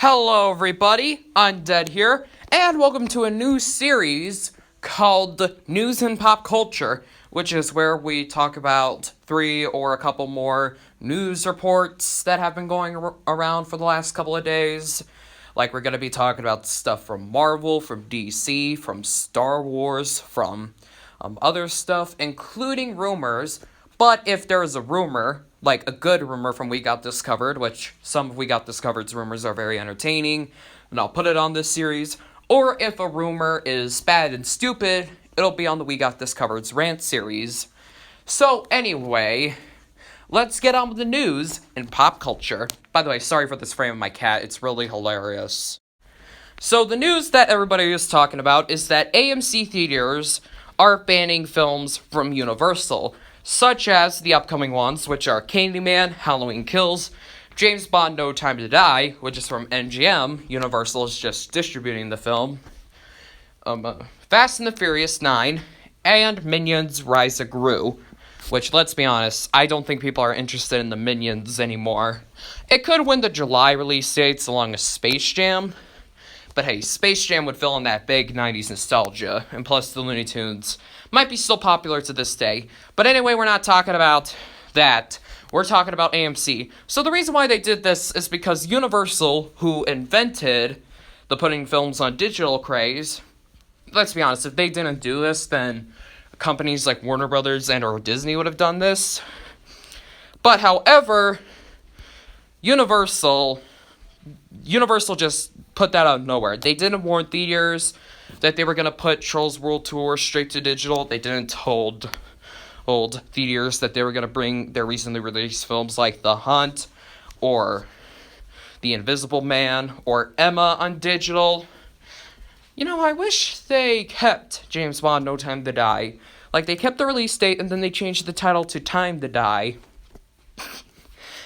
Hello everybody, Undead here, and welcome to a new series called News and Pop Culture, which is where we talk about 3 or a couple more news reports that have been going around for the last couple of days. Like, we're going to be talking about stuff from Marvel, from DC, from Star Wars, from other stuff, including rumors. But if there is a rumor, like a good rumor from We Got This Covered, which some of We Got This Covered's rumors are very entertaining, and I'll put it on this series, or if a rumor is bad and stupid, it'll be on the We Got This Covered's rant series. So anyway, let's get on with the news and pop culture. By the way, sorry for this frame of my cat, it's really hilarious. So the news that everybody is talking about is that AMC theaters are banning films from Universal, such as the upcoming ones, which are Candyman, Halloween Kills, James Bond No Time to Die, which is from MGM, Universal is just distributing the film, Fast and the Furious 9, and Minions Rise of Gru, which, let's be honest, I don't think people are interested in the Minions anymore. It could win the July release dates along with Space Jam, but hey, Space Jam would fill in that big 90s nostalgia, and plus the Looney Tunes might be still popular to this day. But anyway, we're not talking about that. We're talking about AMC. So the reason why they did this is because Universal, who invented the putting films on digital craze, let's be honest, if they didn't do this, then companies like Warner Brothers and or Disney would have done this. But however, Universal just put that out of nowhere. They didn't warn theaters that they were going to put Trolls World Tour straight to digital. They didn't told theaters that they were going to bring their recently released films like The Hunt or The Invisible Man or Emma on digital. You know, I wish they kept James Bond No Time to Die. Like, they kept the release date and then they changed the title to Time to Die.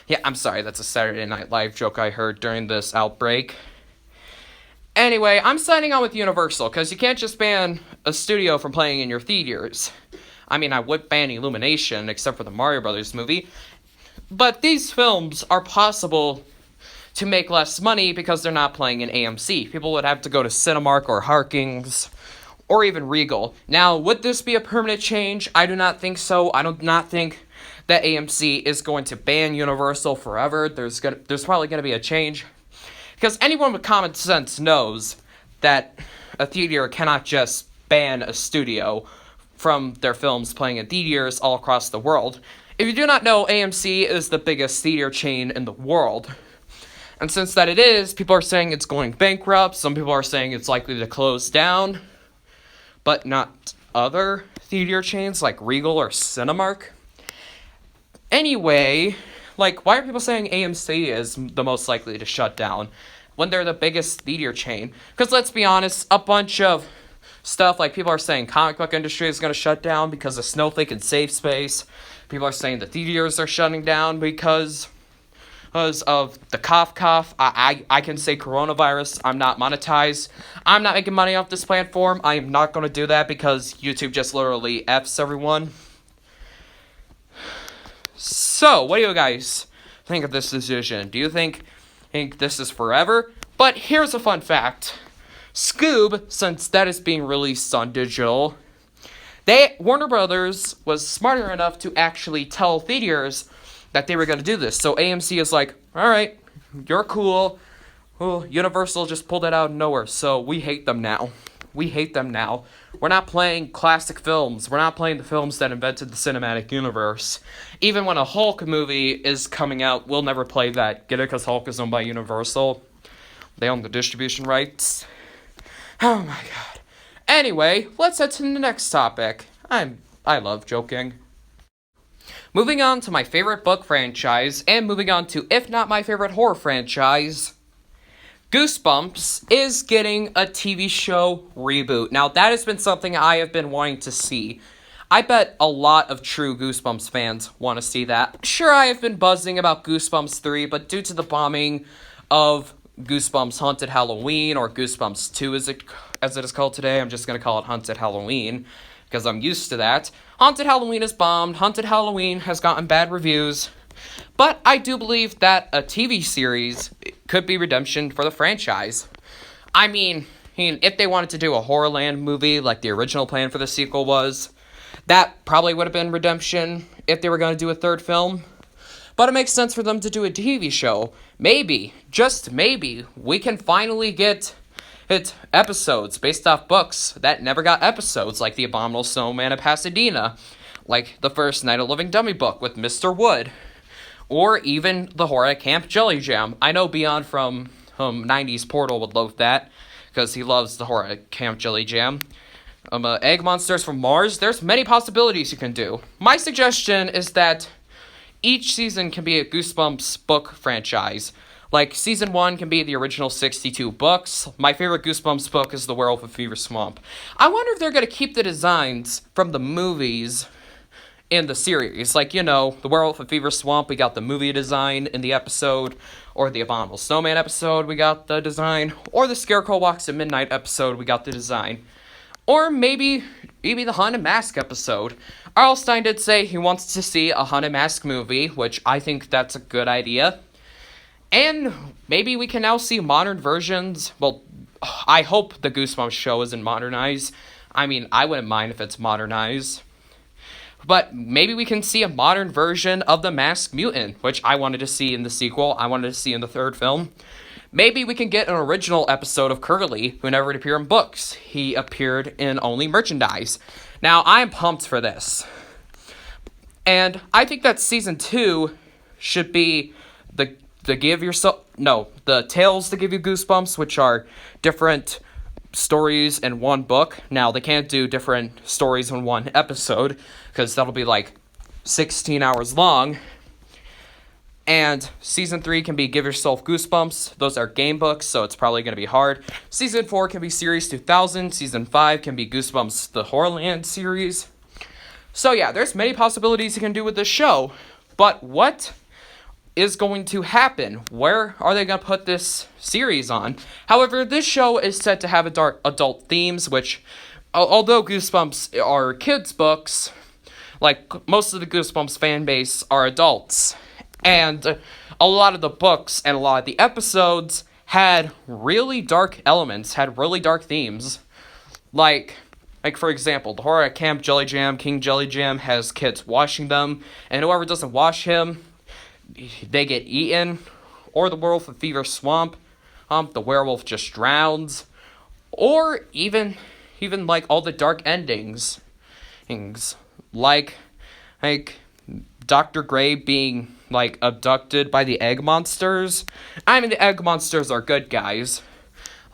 Yeah, I'm sorry, that's a Saturday Night Live joke I heard during this outbreak. Anyway, I'm signing on with Universal, because you can't just ban a studio from playing in your theaters. I mean, I would ban Illumination, except for the Mario Brothers movie. But these films are possible to make less money because they're not playing in AMC. People would have to go to Cinemark or Harkins, or even Regal. Now, would this be a permanent change? I do not think so. I do not think that AMC is going to ban Universal forever. There's probably going to be a change. Because anyone with common sense knows that a theater cannot just ban a studio from their films playing in theaters all across the world. If you do not know, AMC is the biggest theater chain in the world. And since that it is, people are saying it's going bankrupt. Some people are saying it's likely to close down. But not other theater chains like Regal or Cinemark. Anyway, like, why are people saying AMC is the most likely to shut down when they're the biggest theater chain? Because let's be honest, a bunch of stuff, like people are saying comic book industry is going to shut down because of Snowflake and Safe Space. People are saying the theaters are shutting down because of the cough. I can say coronavirus. I'm not monetized. I'm not making money off this platform. I am not going to do that because YouTube just literally Fs everyone. So, what do you guys think of this decision? Do you think this is forever? But here's a fun fact. Scoob, since that is being released on digital, Warner Brothers was smarter enough to actually tell theaters that they were going to do this. So AMC is like, alright, you're cool. Well, Universal just pulled it out of nowhere, so we hate them now. We're not playing classic films. We're not playing the films that invented the cinematic universe. Even when a Hulk movie is coming out, we'll never play that. Get it? Because Hulk is owned by Universal. They own the distribution rights. Oh my god. Anyway, let's head to the next topic. I love joking. Moving on to my favorite book franchise, and moving on to, if not my favorite horror franchise, Goosebumps is getting a TV show reboot. Now, that has been something I have been wanting to see. I bet a lot of true Goosebumps fans want to see that. Sure, I have been buzzing about Goosebumps 3, but due to the bombing of Goosebumps Haunted Halloween, or Goosebumps 2 as it is called today, I'm just going to call it Haunted Halloween, because I'm used to that. Haunted Halloween is bombed. Haunted Halloween has gotten bad reviews. But I do believe that a TV series could be redemption for the franchise. I mean, if they wanted to do a Horrorland movie like the original plan for the sequel was, that probably would have been redemption if they were going to do a third film. But it makes sense for them to do a TV show. Maybe, just maybe, we can finally get episodes based off books that never got episodes, like The Abominable Snowman of Pasadena, like the first Night of Living Dummy book with Mr. Wood, or even the Horror at Camp Jelly Jam. I know Beyond from 90s Portal would love that, because he loves the Horror at Camp Jelly Jam. Egg Monsters from Mars, there's many possibilities you can do. My suggestion is that each season can be a Goosebumps book franchise. Like, season 1 can be the original 62 books. My favorite Goosebumps book is The Werewolf of Fever Swamp. I wonder if they're going to keep the designs from the movies in the series. Like, The Werewolf of Fever Swamp, we got the movie design in the episode, or the Abominable Snowman episode, we got the design, or the Scarecrow Walks at Midnight episode, we got the design. Or maybe the Haunted Mask episode. R.L. Stine did say he wants to see a Haunted Mask movie, which I think that's a good idea. And maybe we can now see modern versions. Well, I hope the Goosebumps show isn't modernized. I mean, I wouldn't mind if it's modernized. But maybe we can see a modern version of the Masked Mutant, which I wanted to see in the sequel. I wanted to see in the third film. Maybe we can get an original episode of Curly, who never appeared in books. He appeared in only merchandise. Now, I'm pumped for this. And I think that season 2 should be the Tales to Give You Goosebumps, which are different stories in one book. Now, they can't do different stories in one episode, because that'll be like 16 hours long. And season 3 can be Give Yourself Goosebumps. Those are game books, so it's probably going to be hard. Season 4 can be Series 2000. Season 5 can be Goosebumps the Horrorland series. So yeah, there's many possibilities you can do with this show. But what is going to happen? Where are they going to put this series on? However, this show is said to have adult themes, which, although Goosebumps are kids' books, like most of the Goosebumps fan base are adults. And a lot of the books and a lot of the episodes had really dark elements, had really dark themes. Like for example, the Horror at Camp Jelly Jam, King Jelly Jam has kids washing them, and whoever doesn't wash him, they get eaten. Or the Werewolf of Fever Swamp, the werewolf just drowns. Or even like all the dark endings. Like Dr. Gray being abducted by the egg monsters. I mean, the egg monsters are good guys.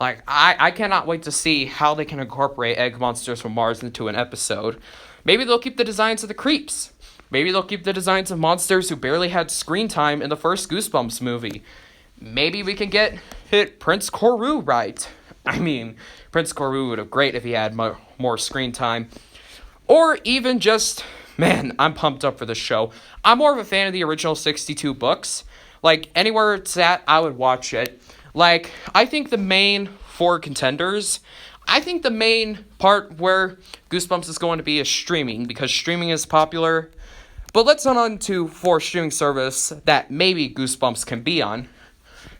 I cannot wait to see how they can incorporate egg monsters from Mars into an episode. Maybe they'll keep the designs of the creeps. Maybe they'll keep the designs of monsters who barely had screen time in the first Goosebumps movie. Maybe we can hit Prince Koru right. I mean, Prince Koru would have great if he had more screen time. Or even just, man, I'm pumped up for this show. I'm more of a fan of the original 62 books. Anywhere it's at, I would watch it. I think the main 4 contenders, I think the main part where Goosebumps is going to be is streaming, because streaming is popular. But let's on to 4 streaming service that maybe Goosebumps can be on.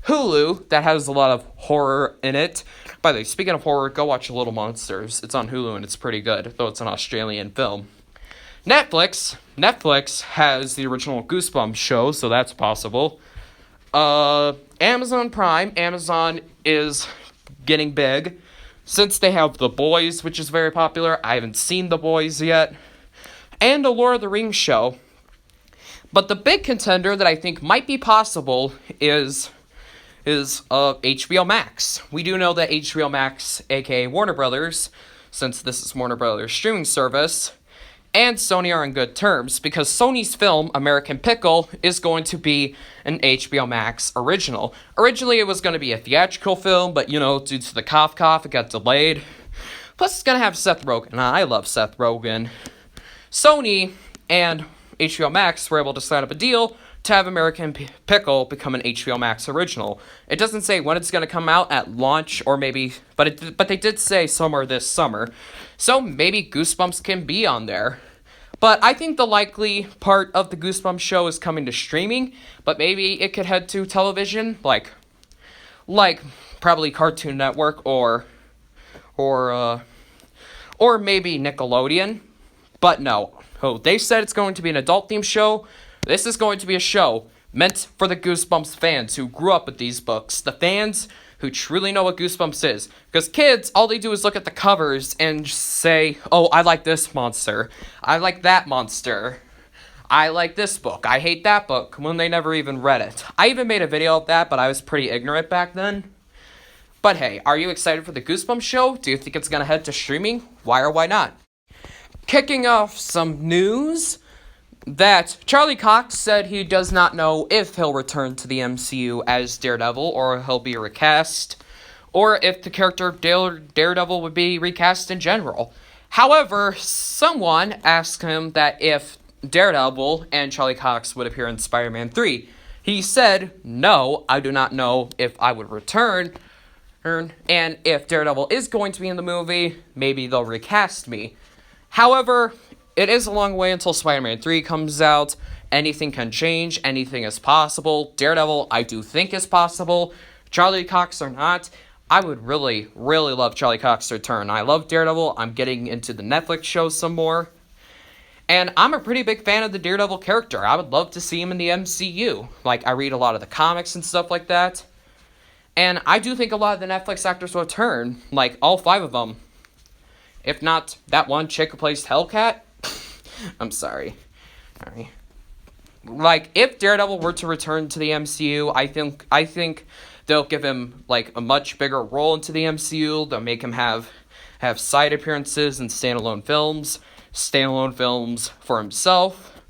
Hulu, that has a lot of horror in it. By the way, speaking of horror, go watch Little Monsters. It's on Hulu and it's pretty good, though it's an Australian film. Netflix has the original Goosebumps show, so that's possible. Amazon Prime, Amazon is getting big. Since they have The Boys, which is very popular, I haven't seen The Boys yet. And a Lord of the Rings show. But the big contender that I think might be possible is HBO Max. We do know that HBO Max, aka Warner Brothers, since this is Warner Brothers' streaming service, and Sony are in good terms, because Sony's film, American Pickle, is going to be an HBO Max original. Originally, it was going to be a theatrical film, but, due to the cough, it got delayed. Plus, it's going to have Seth Rogen, and I love Seth Rogen. Sony and HBO Max were able to sign up a deal to have American Pickle become an HBO Max original. It doesn't say when it's going to come out at launch, or maybe, but they did say somewhere this summer. So maybe Goosebumps can be on there. But I think the likely part of the Goosebumps show is coming to streaming, but maybe it could head to television, like probably Cartoon Network or or maybe Nickelodeon. But no. Oh, they said it's going to be an adult-themed show. This is going to be a show meant for the Goosebumps fans who grew up with these books. The fans who truly know what Goosebumps is. Because kids, all they do is look at the covers and say, oh, I like this monster. I like that monster. I like this book. I hate that book, when they never even read it. I even made a video of that, but I was pretty ignorant back then. But hey, are you excited for the Goosebumps show? Do you think it's going to head to streaming? Why or why not? Kicking off some news that Charlie Cox said he does not know if he'll return to the MCU as Daredevil or he'll be recast, or if the character Daredevil would be recast in general. However, someone asked him that if Daredevil and Charlie Cox would appear in Spider-Man 3. He said, no, I do not know if I would return, and if Daredevil is going to be in the movie, maybe they'll recast me. However, it is a long way until Spider-Man 3 comes out. Anything can change. Anything is possible. Daredevil, I do think is possible. Charlie Cox or not, I would really, really love Charlie Cox to return. I love Daredevil. I'm getting into the Netflix show some more. And I'm a pretty big fan of the Daredevil character. I would love to see him in the MCU. Like, I read a lot of the comics and stuff like that. And I do think a lot of the Netflix actors will return. Like, all 5 of them. If not that one chick who plays Hellcat. I'm sorry. Alright. Like, if Daredevil were to return to the MCU, I think they'll give him, like, a much bigger role into the MCU. They'll make him have side appearances in standalone films for himself,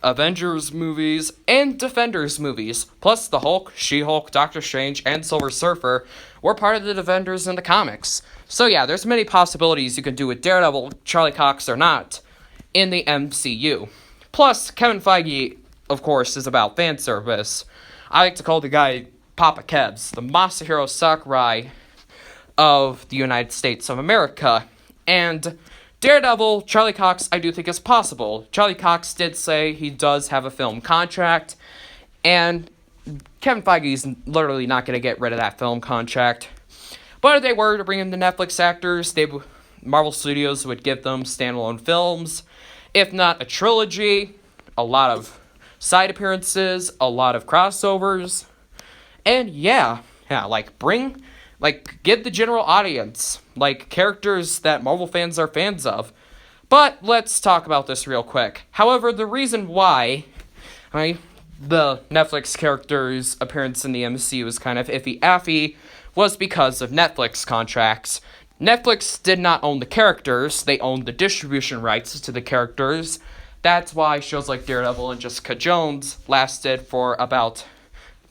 Avengers movies, and Defenders movies. Plus, the Hulk, She-Hulk, Doctor Strange, and Silver Surfer were part of the Defenders in the comics. So yeah, there's many possibilities you can do with Daredevil, Charlie Cox or not, in the MCU. Plus, Kevin Feige, of course, is about fan service. I like to call the guy Papa Kebs, the Masahiro Sakurai of the United States of America. And Daredevil, Charlie Cox, I do think is possible. Charlie Cox did say he does have a film contract, and Kevin Feige's literally not going to get rid of that film contract. But if they were to bring in the Netflix actors, Marvel Studios would give them standalone films, if not a trilogy, a lot of side appearances, a lot of crossovers, and give the general audience, characters that Marvel fans are fans of. But let's talk about this real quick. However, the reason why the Netflix character's appearance in the MCU was kind of iffy-affy was because of Netflix contracts. Netflix did not own the characters, they owned the distribution rights to the characters. That's why shows like Daredevil and Jessica Jones lasted for about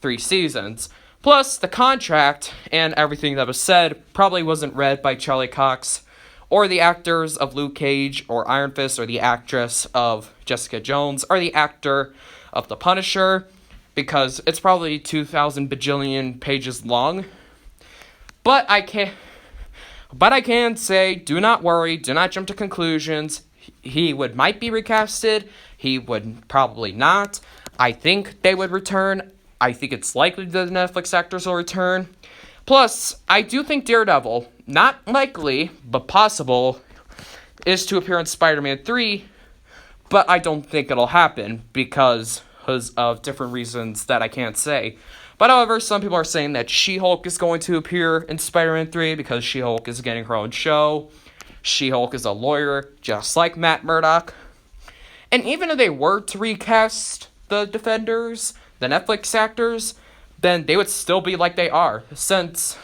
3 seasons. Plus, the contract and everything that was said probably wasn't read by Charlie Cox, or the actors of Luke Cage, or Iron Fist, or the actress of Jessica Jones, or the actor of The Punisher, because it's probably 2,000 bajillion pages long. But I can say, do not worry, do not jump to conclusions. He might be recasted, he would probably not. I think they would return. I think it's likely that the Netflix actors will return. Plus, I do think Daredevil, not likely, but possible, is to appear in Spider-Man 3, but I don't think it'll happen because of different reasons that I can't say. But however, some people are saying that She-Hulk is going to appear in Spider-Man 3 because She-Hulk is getting her own show. She-Hulk is a lawyer, just like Matt Murdock. And even if they were to recast the Defenders, the Netflix actors, then they would still be like they are, since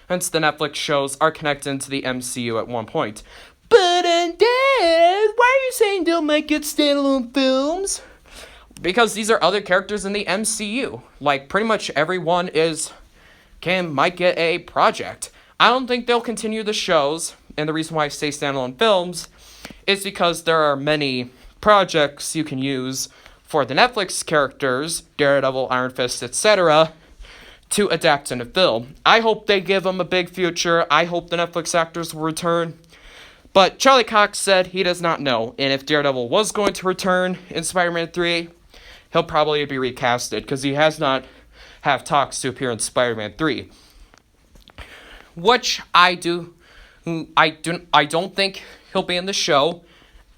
the Netflix shows are connected into the MCU at one point. But Dad, why are you saying they'll might get standalone films? Because these are other characters in the MCU. Pretty much everyone might get a project. I don't think they'll continue the shows, and the reason why I say standalone films is because there are many projects you can use for the Netflix characters, Daredevil, Iron Fist, etc., to adapt into film. I hope they give them a big future. I hope the Netflix actors will return. But Charlie Cox said he does not know, and if Daredevil was going to return in Spider-Man 3, he'll probably be recasted, because he has not have talks to appear in Spider-Man 3. Which I don't think he'll be in the show.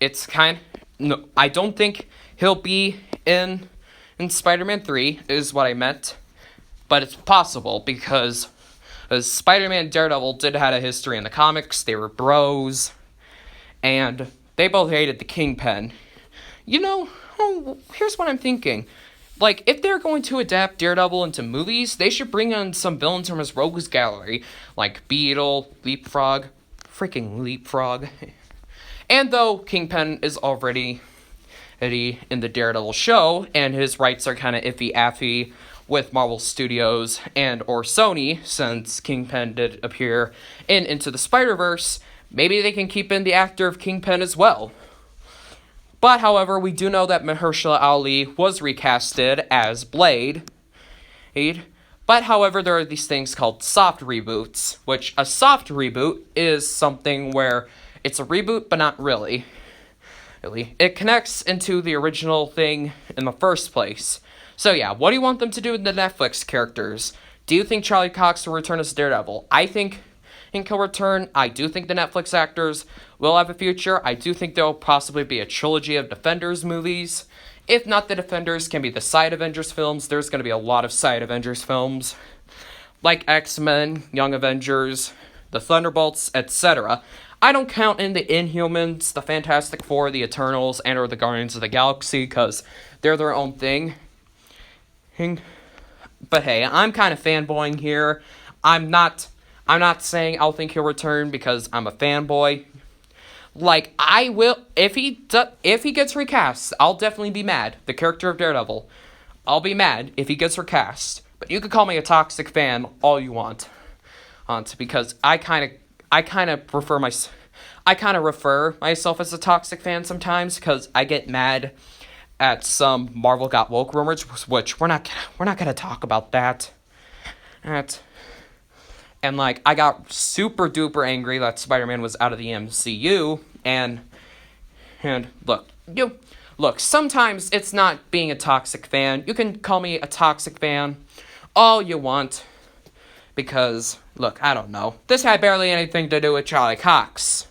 I don't think he'll be in Spider-Man 3, is what I meant. But it's possible, because Spider-Man and Daredevil did have a history in the comics. They were bros, and they both hated the Kingpin. Here's what I'm thinking. Like, if they're going to adapt Daredevil into movies, they should bring in some villains from his rogues gallery, like Beetle, Leapfrog, freaking Leapfrog. And though Kingpin is already in the Daredevil show, and his rights are kind of iffy-affy with Marvel Studios and or Sony, since Kingpin did appear in Into the Spider-Verse, maybe they can keep in the actor of Kingpin as well. But, however, we do know that Mahershala Ali was recasted as Blade. But, however, there are these things called soft reboots, which a soft reboot is something where it's a reboot, but not really. It connects into the original thing in the first place. So, yeah, what do you want them to do with the Netflix characters? Do you think Charlie Cox will return as Daredevil? I think he'll return. I do think the Netflix actors will have a future. I do think there will possibly be a trilogy of Defenders movies. If not the Defenders, can be the side Avengers films. There's going to be a lot of side Avengers films, like X-Men, Young Avengers, the Thunderbolts, etc. I don't count in the Inhumans, the Fantastic Four, the Eternals, and or the Guardians of the Galaxy, because they're their own thing. But hey, I'm kind of fanboying here. I'm not saying I'll think he'll return because I'm a fanboy. Like, I will, if he gets recast, I'll definitely be mad. The character of Daredevil, I'll be mad if he gets recast. But you could call me a toxic fan all you want, because I kind of refer myself as a toxic fan sometimes, because I get mad at some Marvel Got Woke rumors, which we're not gonna talk about that. And, like, I got super duper angry that Spider-Man was out of the MCU, and look, sometimes it's not being a toxic fan. You can call me a toxic fan all you want, because, look, I don't know. This had barely anything to do with Charlie Cox.